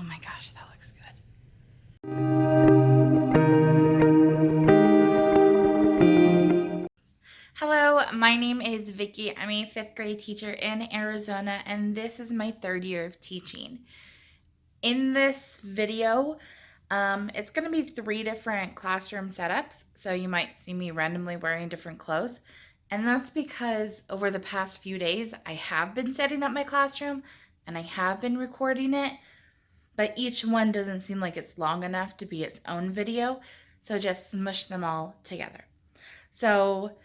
my gosh, that looks good. Hello, my name is Vicki. I'm a 5th grade teacher in Arizona, and this is my 3rd year of teaching. In this video, it's going to be 3 different classroom setups, so you might see me randomly wearing different clothes. And that's because over the past few days, I have been setting up my classroom, and I have been recording it, but each one doesn't seem like it's long enough to be its own video, so just smush them all together. So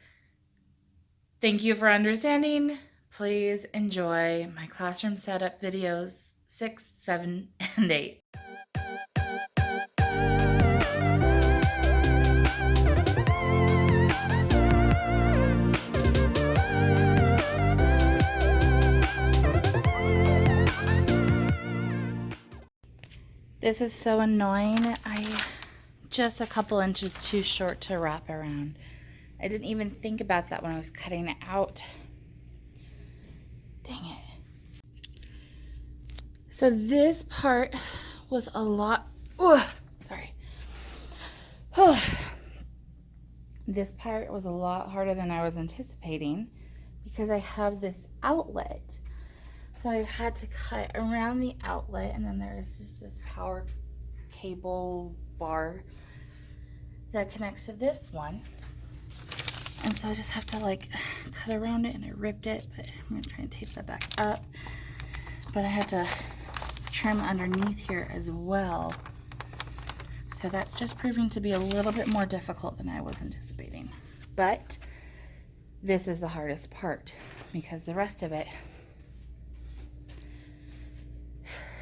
thank you for understanding. Please enjoy my classroom setup videos 6, 7, and 8. This is so annoying. I'm just a couple inches too short to wrap around. I didn't even think about that when I was cutting it out. Dang it. So this part was a lot, sorry. This part was a lot harder than I was anticipating because I have this outlet. So I had to cut around the outlet, and then there's just this power cable bar that connects to this one. And so I just have to like cut around it, and I ripped it, but I'm gonna try and tape that back up. But I had to trim underneath here as well. So that's just proving to be a little bit more difficult than I was anticipating. But this is the hardest part because the rest of it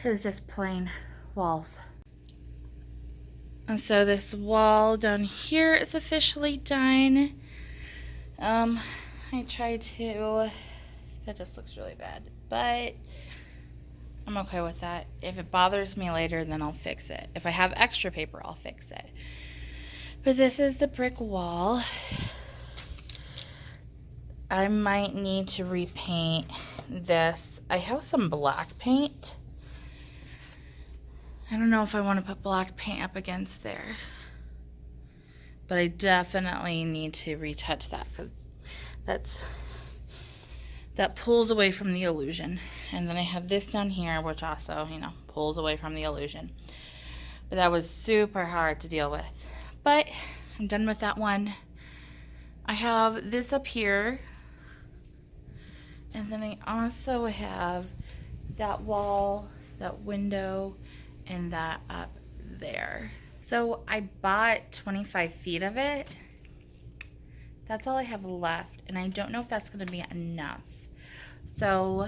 is just plain walls. And so this wall down here is officially done. I tried to, that just looks really bad, but I'm okay with that. If it bothers me later, then I'll fix it. If I have extra paper, I'll fix it. But this is the brick wall. I might need to repaint this. I have some black paint. I don't know if I want to put black paint up against there, but I definitely need to retouch that because that pulls away from the illusion. And then I have this down here, which also, you know, pulls away from the illusion. But that was super hard to deal with. But I'm done with that one. I have this up here, and then I also have that wall, that window, and that up there. So I bought 25 feet of it. That's all I have left, and I don't know if that's going to be enough. So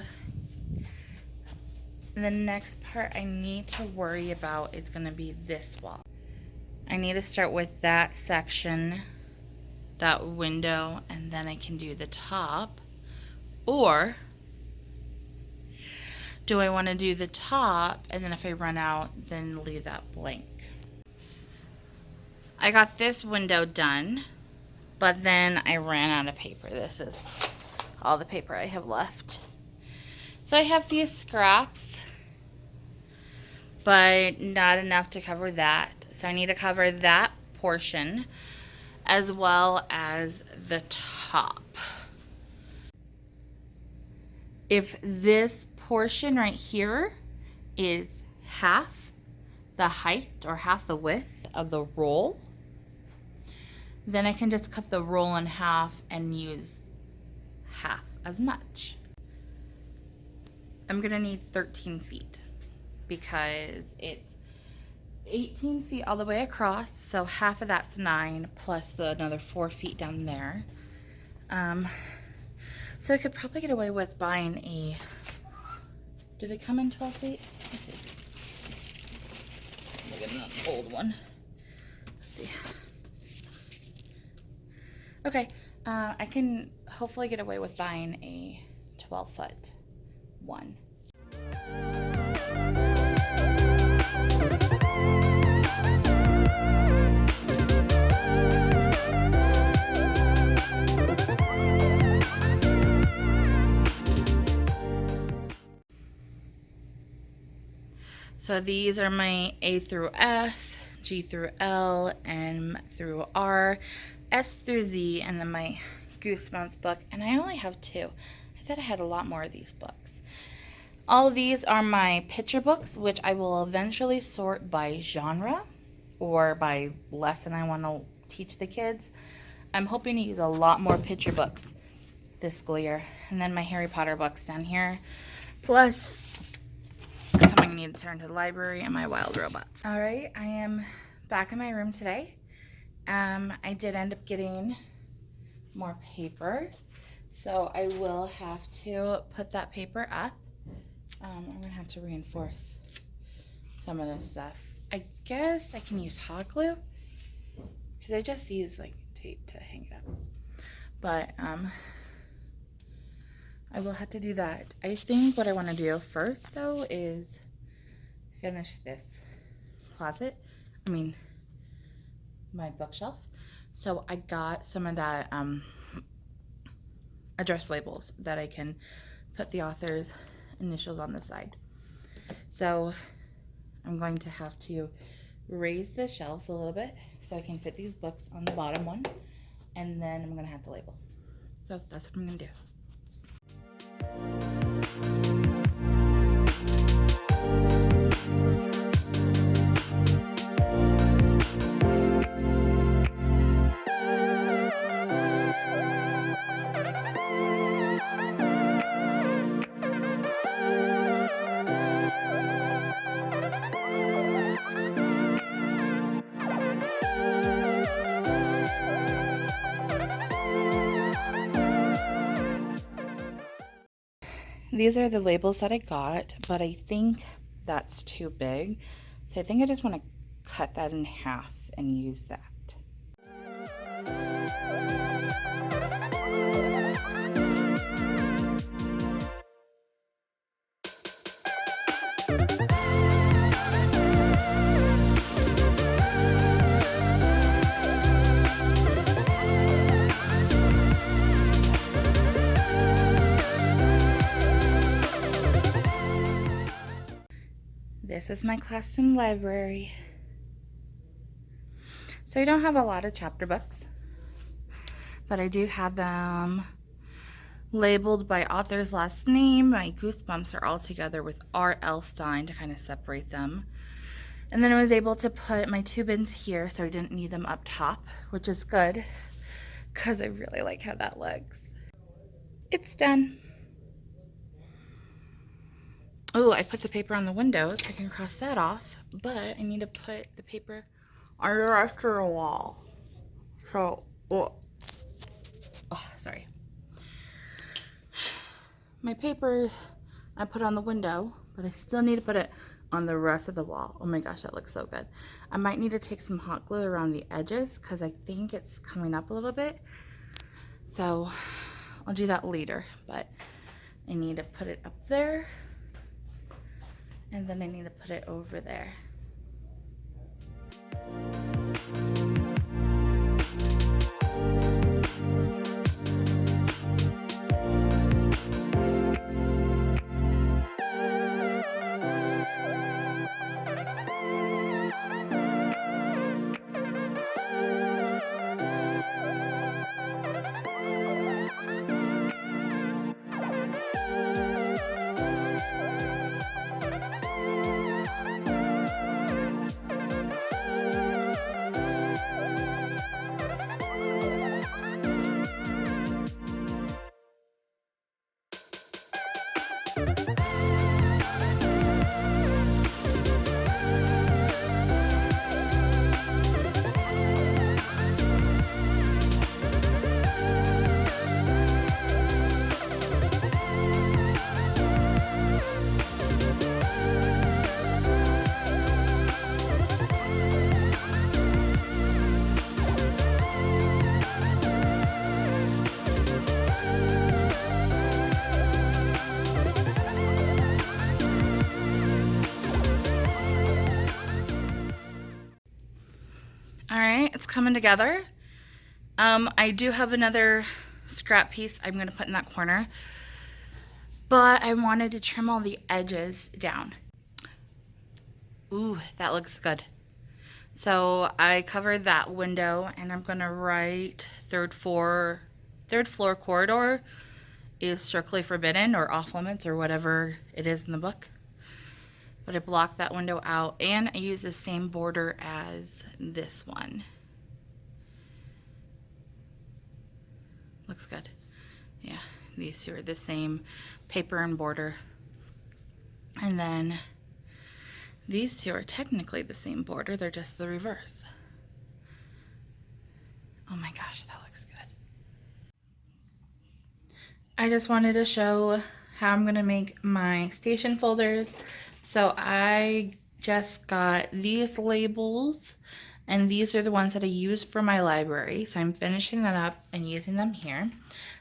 the next part I need to worry about is going to be this wall. I need to start with that section, that window, and then I can do the top. Or do I want to do the top, and then if I run out, then leave that blank? I got this window done, but then I ran out of paper. This is all the paper I have left. So I have a few scraps, but not enough to cover that. So I need to cover that portion as well as the top. If this portion right here is half the height or half the width of the roll, then I can just cut the roll in half and use half as much. I'm gonna need 13 feet because it's 18 feet all the way across, so half of that's 9 plus another 4 feet down there. So I could probably get away with buying a, do they come in 12 feet? Let's see. Look at an old one. Let's see. Okay, I can hopefully get away with buying a 12-foot one. So these are my A through F, G through L, M through R, S through Z, and then my Goosebumps book. And I only have 2. I thought I had a lot more of these books. All of these are my picture books, which I will eventually sort by genre or by lesson I want to teach the kids. I'm hoping to use a lot more picture books this school year. And then my Harry Potter books down here. Plus, something I need to turn to the library and my wild robots. All right, I am back in my room today. I did end up getting more paper. So I will have to put that paper up. I'm gonna have to reinforce some of this stuff. I guess I can use hot glue because I just use like tape to hang it up. But I will have to do that. I think what I want to do first though is finish this closet. I mean, my bookshelf. So I got some of that address labels that I can put the author's initials on the side. So I'm going to have to raise the shelves a little bit so I can fit these books on the bottom one, and then I'm going to have to label. So that's what I'm going to do. These are the labels that I got, but I think that's too big. So I think I just want to cut that in half and use that. This is my classroom library. So I don't have a lot of chapter books, but I do have them labeled by author's last name. My Goosebumps are all together with R.L. Stein to kind of separate them. And then I was able to put my 2 bins here, so I didn't need them up top, which is good because I really like how that looks. It's done. Oh, I put the paper on the windows. I can cross that off, but I need to put the paper on the rest of the wall. So, oh, sorry. My paper I put on the window, but I still need to put it on the rest of the wall. Oh my gosh, that looks so good. I might need to take some hot glue around the edges because I think it's coming up a little bit. So I'll do that later, but I need to put it up there. And then I need to put it over there. All right, it's coming together. I do have another scrap piece I'm gonna put in that corner, but I wanted to trim all the edges down. Ooh, that looks good. So I covered that window, and I'm gonna write third floor corridor is strictly forbidden or off limits or whatever it is in the book. But I blocked that window out, and I use the same border as this one. Looks good. Yeah, these two are the same paper and border. And then these two are technically the same border, they're just the reverse. Oh my gosh, that looks good. I just wanted to show how I'm gonna make my station folders. So I just got these labels, and these are the ones that I use for my library. So I'm finishing that up and using them here.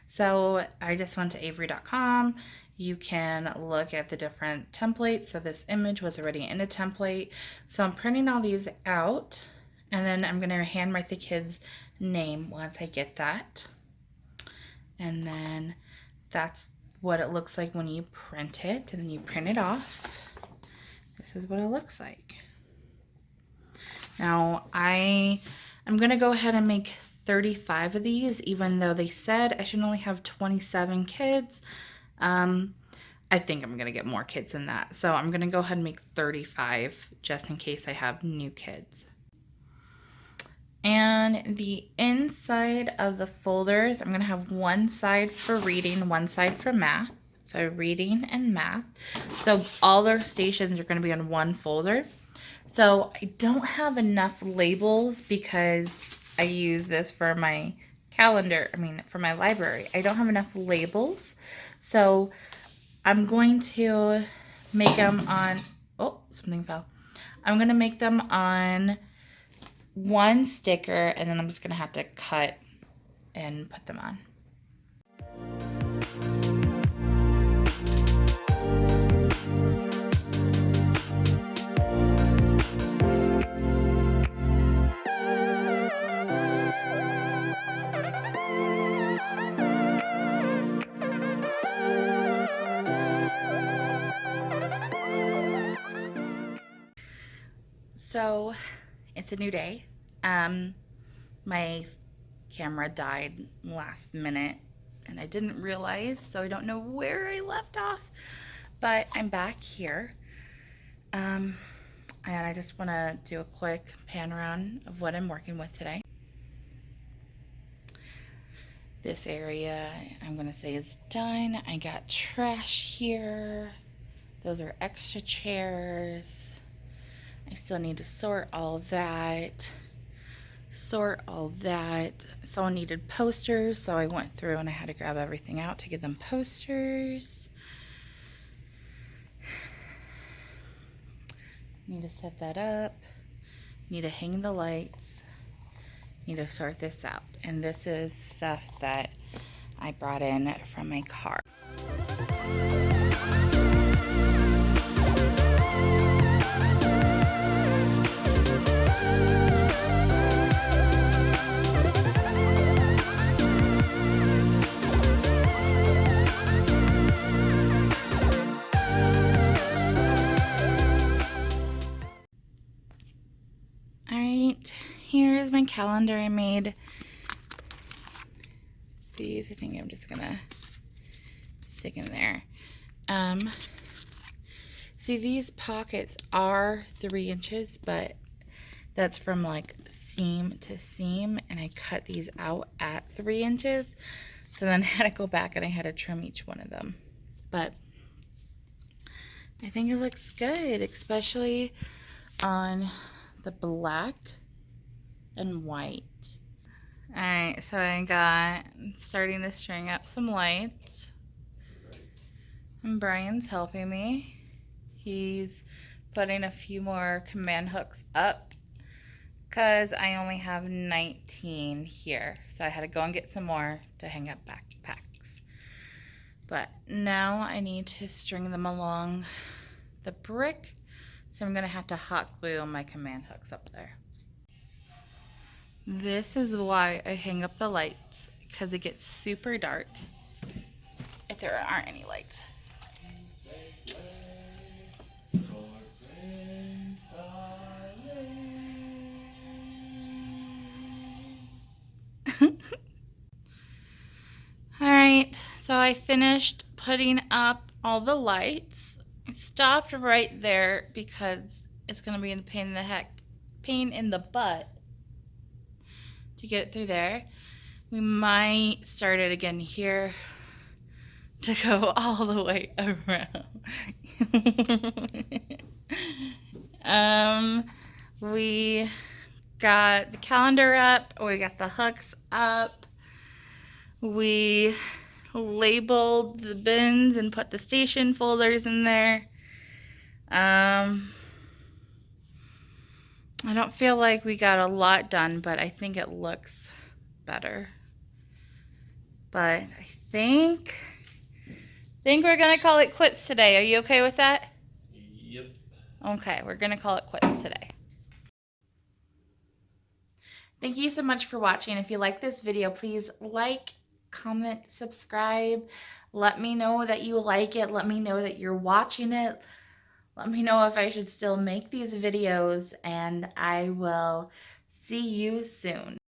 So I just went to avery.com. You can look at the different templates. So this image was already in a template. So I'm printing all these out, and then I'm gonna handwrite the kid's name once I get that. And then that's what it looks like when you print it, and then you print it off. This is what it looks like. Now I'm gonna go ahead and make 35 of these, even though they said I should only have 27 kids. I think I'm gonna get more kids than that. So I'm gonna go ahead and make 35 just in case I have new kids. And the inside of the folders, I'm gonna have one side for reading, one side for math. So reading and math. So all their stations are gonna be on one folder. So I don't have enough labels because I use this for my calendar, for my library. I don't have enough labels. So I'm going to make them on, oh, something fell. I'm gonna make them on one sticker, and then I'm just gonna have to cut and put them on. So it's a new day. My camera died last minute and I didn't realize, so I don't know where I left off, but I'm back here. And I just want to do a quick pan around of what I'm working with today. This area I'm gonna say is done. I got trash here. Those are extra chairs. I still need to sort all that. Someone needed posters, so I went through and I had to grab everything out to get them posters. Need to set that up. Need to hang the lights. Need to sort this out. And this is stuff that I brought in from my car. Here's my calendar. I made these. I think I'm just gonna stick in there. See, these pockets are 3 inches, but that's from like seam to seam, and I cut these out at 3 inches. So then I had to go back and I had to trim each one of them. But I think it looks good, especially on the black and white. Alright, so I got starting to string up some lights. And Brian's helping me. He's putting a few more command hooks up because I only have 19 here. So I had to go and get some more to hang up backpacks. But now I need to string them along the brick. So I'm gonna have to hot glue my command hooks up there. This is why I hang up the lights, because it gets super dark if there aren't any lights. Alright, so I finished putting up all the lights. I stopped right there because it's going to be a pain in the butt to get it through there. We might start it again here to go all the way around. We got the calendar up, we got the hooks up, we labeled the bins and put the station folders in there. I don't feel like we got a lot done, but I think it looks better. But I think we're gonna call it quits today. Are you okay with that? Yep. Okay, we're gonna call it quits today. Thank you so much for watching. If you like this video, please like, comment, subscribe. Let me know that you like it. Let me know that you're watching it. Let me know if I should still make these videos, and I will see you soon.